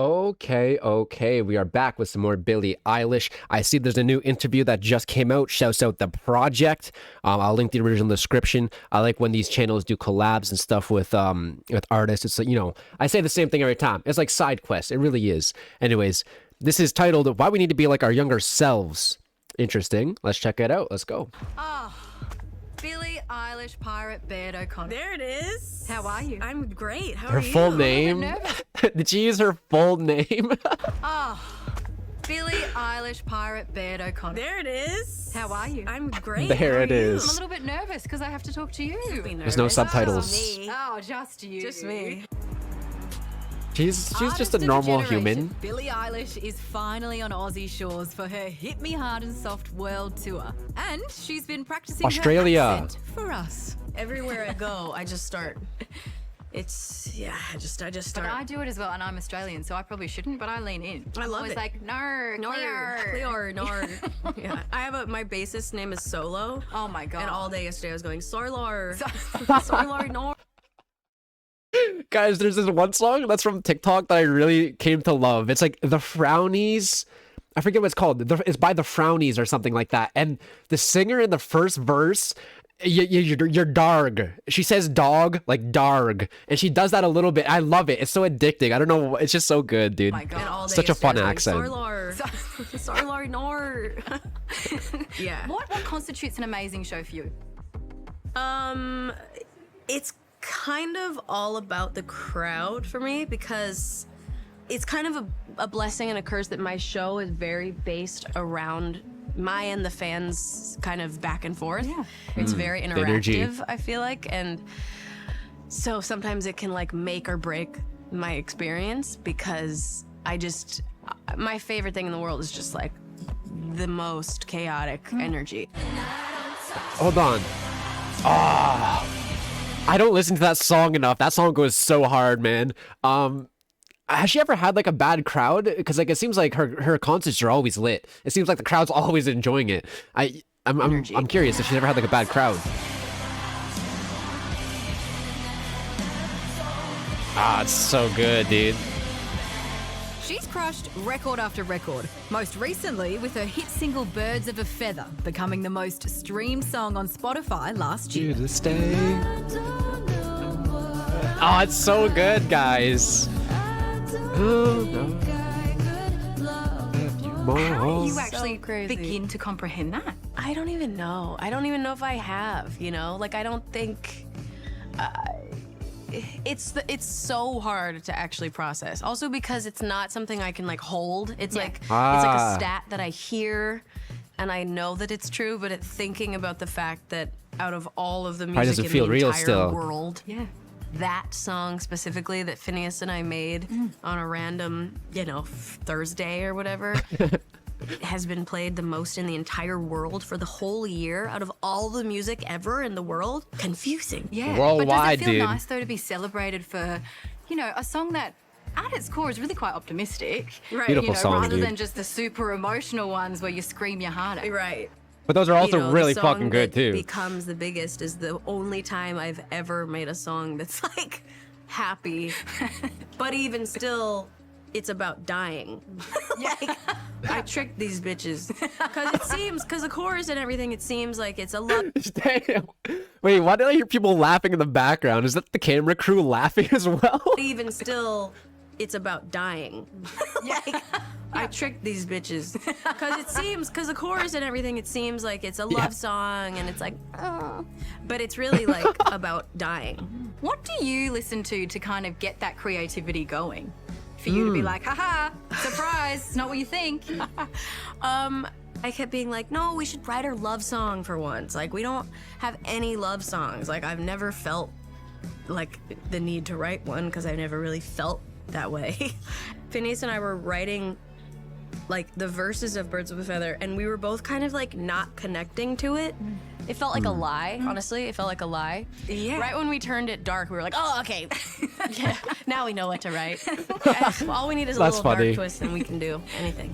Okay. We are back with some more Billie Eilish. I see there's a new interview that just came out. Shouts out the project. I'll link the original description. I like when these channels do collabs and stuff with artists. It's like, I say the same thing every time. It's like side quests. It really is. Anyways, this is titled "Why We Need to Be Like Our Younger Selves." Interesting. Let's check it out. Let's go. Billie Eilish, Pirate Baird O'Connor. There it is. How are you? I'm great. How are Her you? full name? Did she use her full name? Billie Eilish, Pirate Baird O'Connor. There it is. How are you? I'm great. There How are it you? is. I'm a little bit nervous because I have to talk to you. There's no subtitles. Just me. Oh, just you. Just me. She's just Artist a of the normal generation, human. Billie Eilish is finally on Aussie shores for her Hit Me Hard and Soft World Tour. And she's been practicing Australia. her accent for us. Everywhere I go, I just start. I just But start. I do it as well, and I'm Australian, so I probably shouldn't, but I lean in. I love always it. like, no, Clear. Yeah. I have my bassist name is Solo. Oh my God. And all day yesterday I was going Sorlar. Sorlar, no. Guys, there's this one song that's from TikTok that I really came to love. It's like The Frownies. I forget what it's called. It's by The Frownies or something like that. And the singer in the first verse, you're darg. She says dog like darg. And she does that a little bit. I love it. It's so addicting. I don't know. It's just so good, dude. Oh my God. And all day Such a fun yesterday I was accent. going, Sorlar, nor. Yeah. What constitutes an amazing show for you? It's kind of all about the crowd for me because it's kind of a blessing and a curse that my show is very based around my and the fans kind of back and forth. Yeah. It's very energy. interactive, I feel like. And so sometimes it can like make or break my experience because my favorite thing in the world is just like the most chaotic energy. Hold on. I don't listen to that song enough. That song goes so hard, man. Has she ever had like a bad crowd? Because like it seems like her concerts are always lit. It seems like the crowd's always enjoying it. I'm curious if she's ever had like a bad crowd. It's so good, dude. She's crushed record after record, most recently with her hit single Birds of a Feather, becoming the most streamed song on Spotify last year. To stay. Oh, it's so good, guys. How do you actually crazy. begin to comprehend that? I don't even know. I don't even know if I have, Like, I don't think... It's so hard to actually process. Also because it's not something I can, like, hold. It's like it's like a stat that I hear, and I know that it's true, but thinking about the fact that out of all of the music doesn't in feel the real entire still. world... Yeah. That song specifically that Phineas and I made on a random, Thursday or whatever, has been played the most in the entire world for the whole year out of all the music ever in the world. Confusing. Yeah. Worldwide, but does it feel dude. nice though to be celebrated for, a song that at its core is really quite optimistic. Right. Beautiful song, rather dude. than just the super emotional ones where you scream your heart out. Right. But those are also The really song fucking good that too. becomes the biggest is the only time I've ever made a song that's like happy, but even still, it's about dying. Like, I tricked these bitches because the chorus and everything, it seems like it's a love. Damn. Wait, why did I hear people laughing in the background? Is that the camera crew laughing as well? Even still, it's about dying. Like, I tricked these bitches because the chorus and everything, it seems like it's a love song and it's like, oh, but it's really like about dying. What do you listen to kind of get that creativity going? For you to be like, haha, surprise, it's not what you think. I kept being like, no, we should write our love song for once. Like, we don't have any love songs. Like, I've never felt like the need to write one because I've never really felt that way. Phineas and I were writing like the verses of Birds of a Feather, and we were both kind of like not connecting to it. It felt like a lie, honestly. It felt like a lie. Yeah. Right when we turned it dark, we were like, oh, okay. Yeah, now we know what to write. All we need is a That's little funny. dark twist, and we can do anything.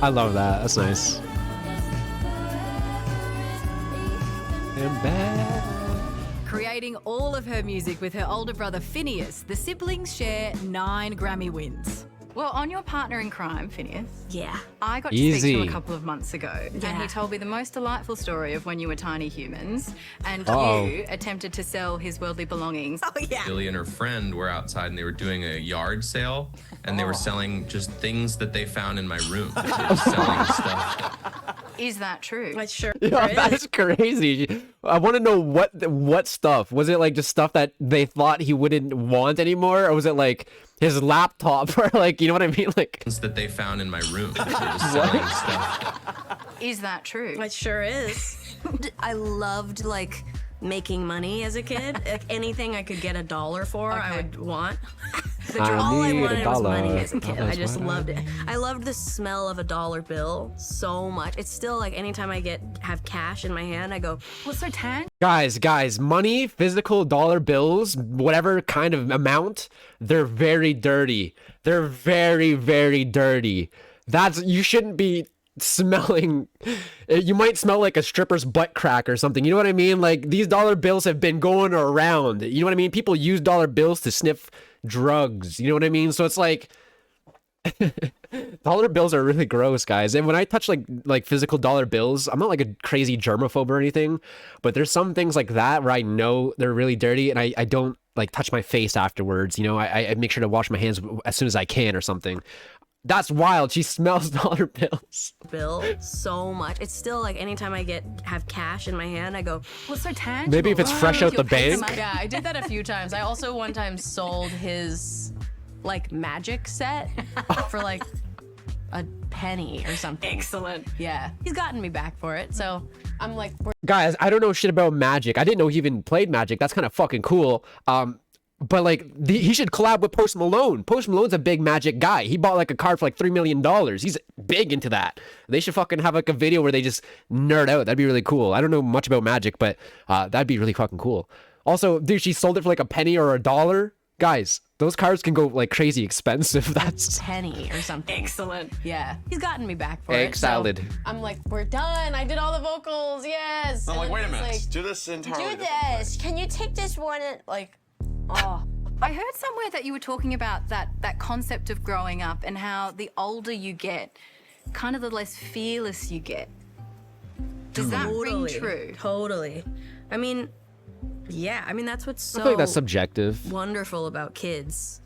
I love that. That's nice. And back. Creating all of her music with her older brother Phineas, the siblings share 9 Grammy wins. Well, on your partner in crime, Phineas, Yeah. I got to speak to him Easy. a couple of months ago, and Yeah. he told me the most delightful story of when you were tiny humans, and Uh-oh. you attempted to sell his worldly belongings. Oh, yeah. Billie and her friend were outside and they were doing a yard sale and they were selling just things that they found in my room. They were selling stuff. Is that true? I sure Yeah, is. that is crazy. I want to know what stuff. Was it like just stuff that they thought he wouldn't want anymore, or was it like his laptop, or like, you know what I mean? Like, Things that they found in my room. They were just selling stuff. Is that true? It sure is. I loved like making money as a kid. Like anything I could get $1 for, I Okay. would want. I All I need wanted was $1. money as a kid. I That's just what I loved it. I loved the smell of a dollar bill so much. It's still like anytime I have cash in my hand, I go, What's so tan? guys, money, physical dollar bills, whatever kind of amount, they're very dirty. They're very, very dirty. You shouldn't be smelling. You might smell like a stripper's butt crack or something. You know what I mean? Like, these dollar bills have been going around. You know what I mean? People use dollar bills to sniff drugs. You know what I mean? So it's like, dollar bills are really gross, guys. And when I touch like physical dollar bills, I'm not like a crazy germaphobe or anything, but there's some things like that where I know they're really dirty, and I don't like touch my face afterwards. You know, I make sure to wash my hands as soon as I can or something. That's wild. She smells dollar bills. bill so much. It's still like anytime I have cash in my hand, I go, What's so tangible? Maybe if it's fresh out the bank. Yeah, I did that a few times. I also one time sold his like magic set for like a penny or something. Excellent. Yeah, he's gotten me back for it. So I'm like, Guys, I don't know shit about Magic. I didn't know he even played Magic. That's kind of fucking cool. But like, he should collab with Post Malone. Post Malone's a big Magic guy. He bought like a card for like $3 million. He's big into that. They should fucking have like a video where they just nerd out. That'd be really cool. I don't know much about Magic, but that'd be really fucking cool. Also, dude, she sold it for like a penny or $1. Guys, those cards can go like crazy expensive. That's penny or something. Excellent. Yeah, he's gotten me back for egg it. salad. So I'm like, we're done. I did all the vocals. Yes. I'm And like, then wait a he's minute. like, Do this entirely. do different this. Can you take this one? And like, oh. I heard somewhere that you were talking about that concept of growing up and how the older you get, kind of the less fearless you get. Does that ring true? Totally. I mean, yeah. I mean, that's what's I so feel like that's subjective. wonderful about kids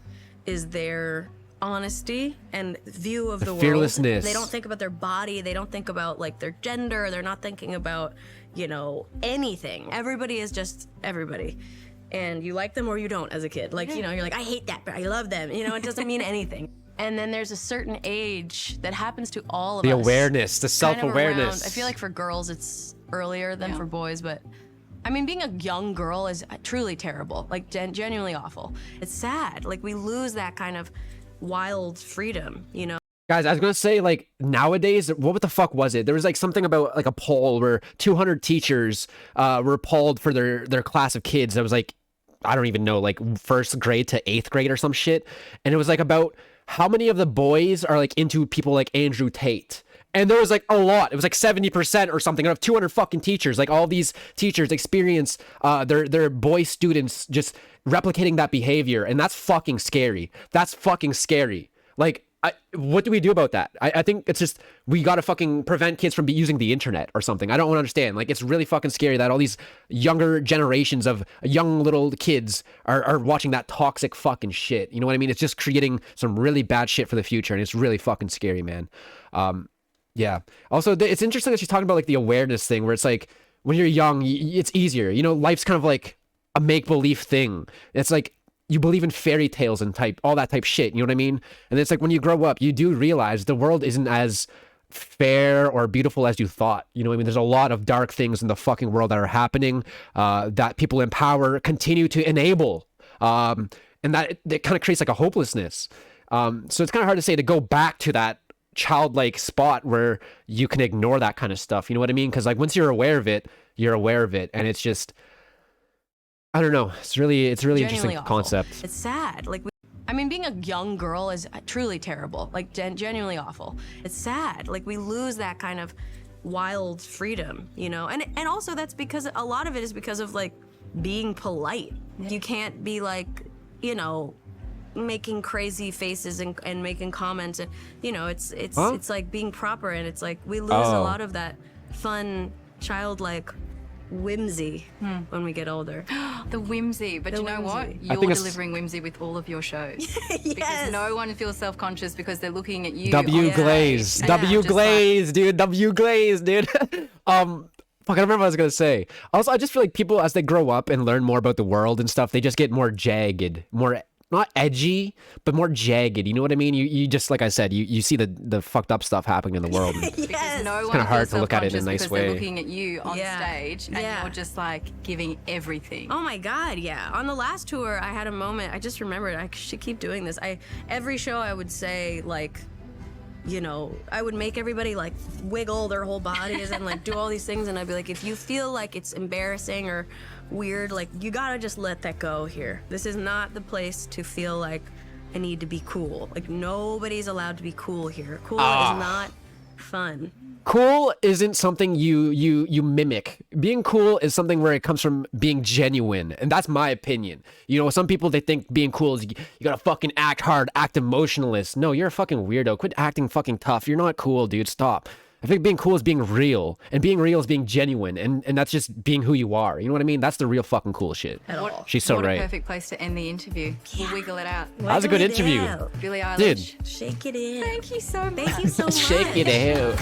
is their honesty and view of the world. fearlessness. They don't think about their body. They don't think about like their gender. They're not thinking about, anything. Everybody is just everybody. And you like them or you don't as a kid. Like, you're like, I hate that, but I love them. It doesn't mean anything. And then there's a certain age that happens to all of The us. awareness, the Kind of self-awareness. around- I feel like for girls it's earlier than for boys, but I mean, being a young girl is truly terrible, like genuinely awful. It's sad. Like, we lose that kind of wild freedom, Guys, I was gonna say, like, nowadays, what the fuck was it? There was like something about like a poll where 200 teachers were polled for their class of kids. That was like, I don't even know, like first grade to 8th grade or some shit. And it was like about how many of the boys are like into people like Andrew Tate. And there was like a lot. It was like 70% or something out of 200 fucking teachers. Like, all these teachers experience their boy students just replicating that behavior. And that's fucking scary. That's fucking scary. Like, what do we do about that? I think it's just, we gotta fucking prevent kids from using the internet or something. I don't understand. Like, it's really fucking scary that all these younger generations of young little kids are watching that toxic fucking shit. You know what I mean? It's just creating some really bad shit for the future, and it's really fucking scary, man. Yeah. Also, it's interesting that she's talking about like the awareness thing, where it's like, when you're young, it's easier. Life's kind of like a make-believe thing. It's like, you believe in fairy tales and all that type shit. You know what I mean? And it's like, when you grow up, you do realize the world isn't as fair or beautiful as you thought. You know what I mean? There's a lot of dark things in the fucking world that are happening that people in power continue to enable. And that it kind of creates like a hopelessness. So it's kind of hard to say to go back to that childlike spot where you can ignore that kind of stuff. You know what I mean? Because like, once you're aware of it, you're aware of it. And it's just, I don't know. It's really interesting awful. concept. It's sad. Like, I mean, being a young girl is truly terrible, like genuinely awful. it's sad. Like, we lose that kind of wild freedom, And also that's because a lot of it is because of like being polite. You can't be like, making crazy faces and making comments, and you know, it's like being proper, and it's like we lose a lot of that fun, childlike whimsy when we get older. The whimsy, but The you know what? whimsy. You're think it's- delivering whimsy with all of your shows. Yes. Because no one feels self-conscious because they're looking at you. W on Glaze. stage, and W just like, Glaze, dude. W Glaze, dude. Fuck, I don't remember what I was gonna say. Also, I just feel like people, as they grow up and learn more about the world and stuff, they just get more jagged, more not edgy, but more jagged. You know what I mean? You just, like I said, you see the fucked up stuff happening in the world. And Because Yes. no one kinda hard feels to look at it in a self-conscious nice because way. they're looking at you on Yeah. stage, and Yeah. you're just like giving everything. Oh my God, yeah. On the last tour, I had a moment. I just remembered. I should keep doing this. Every show I would say, like, you know, I would make everybody like wiggle their whole bodies and like do all these things, and I'd be like, if you feel like it's embarrassing or weird, like, you gotta just let that go here. This is not the place to feel like I need to be cool. Like, nobody's allowed to be cool here. Cool is not fun. cool isn't something you mimic. Being cool is something where it comes from being genuine, and that's my opinion. You know, some people, they think being cool is you gotta fucking act hard, act emotionless. No, you're a fucking weirdo. Quit acting fucking tough. You're not cool, dude. Stop. I think being cool is being real, and being real is being genuine, and that's just being who you are. You know what I mean? That's the real fucking cool shit. She's so what right. a perfect place to end the interview. We'll wiggle it out. That was a good Wiggle it interview. out. Billie Eilish. Dude. Shake it in. Thank you so much. Thank you so much. Shake it out.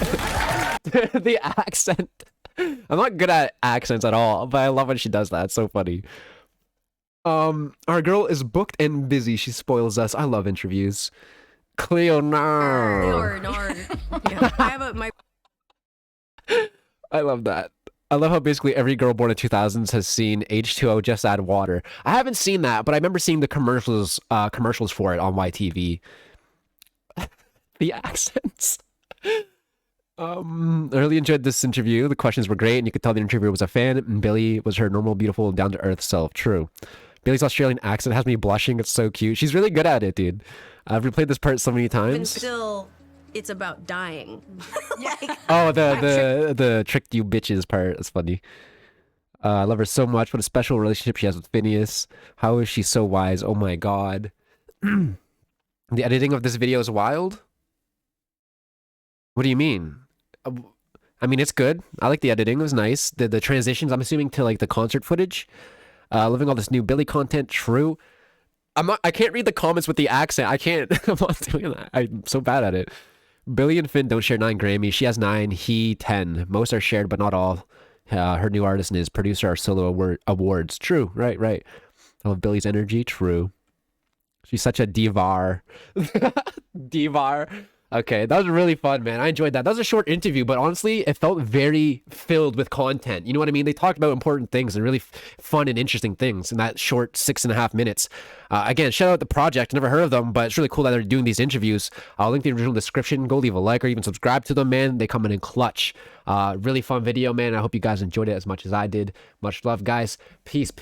The accent. I'm not good at accents at all, but I love when she does that. It's so funny. Our girl is booked and busy. She spoils us. I love interviews. Cleo, no. Yeah, I have my I love that. I love how basically every girl born in 2000s has seen H2O Just Add Water. I haven't seen that, but I remember seeing the commercials for it on YTV. The accents. I really enjoyed this interview. The questions were great, and you could tell the interviewer was a fan, and Billie was her normal, beautiful, down-to-earth self. True. Billie's Australian accent has me blushing. It's so cute. She's really good at it, dude. I've replayed this part so many and times. still, it's about dying. Oh, the tricked you bitches part. That's funny. I love her so much. What a special relationship she has with Phineas. How is she so wise? Oh my god. The editing of this video is wild. What do you mean? I mean, it's good. I like the editing. It was nice. The transitions, I'm assuming, to like the concert footage. Loving all this new Billie content. True. I can't read the comments with the accent. I can't. I'm not doing that. I'm so bad at it. Billie and Finn don't share 9 Grammys. She has 9, he 10. Most are shared, but not all. Her new artist and his producer are solo awards. True. Right. I love Billie's energy. True. She's such a divar. Divar. Okay, that was really fun, man. I enjoyed that. That was a short interview, but honestly, it felt very filled with content. You know what I mean? They talked about important things and really fun and interesting things in that short 6.5 minutes. Again, shout out the project. Never heard of them, but it's really cool that they're doing these interviews. I'll link the original description. Go leave a like or even subscribe to them, man. They come in clutch. Really fun video, man. I hope you guys enjoyed it as much as I did. Much love, guys. Peace.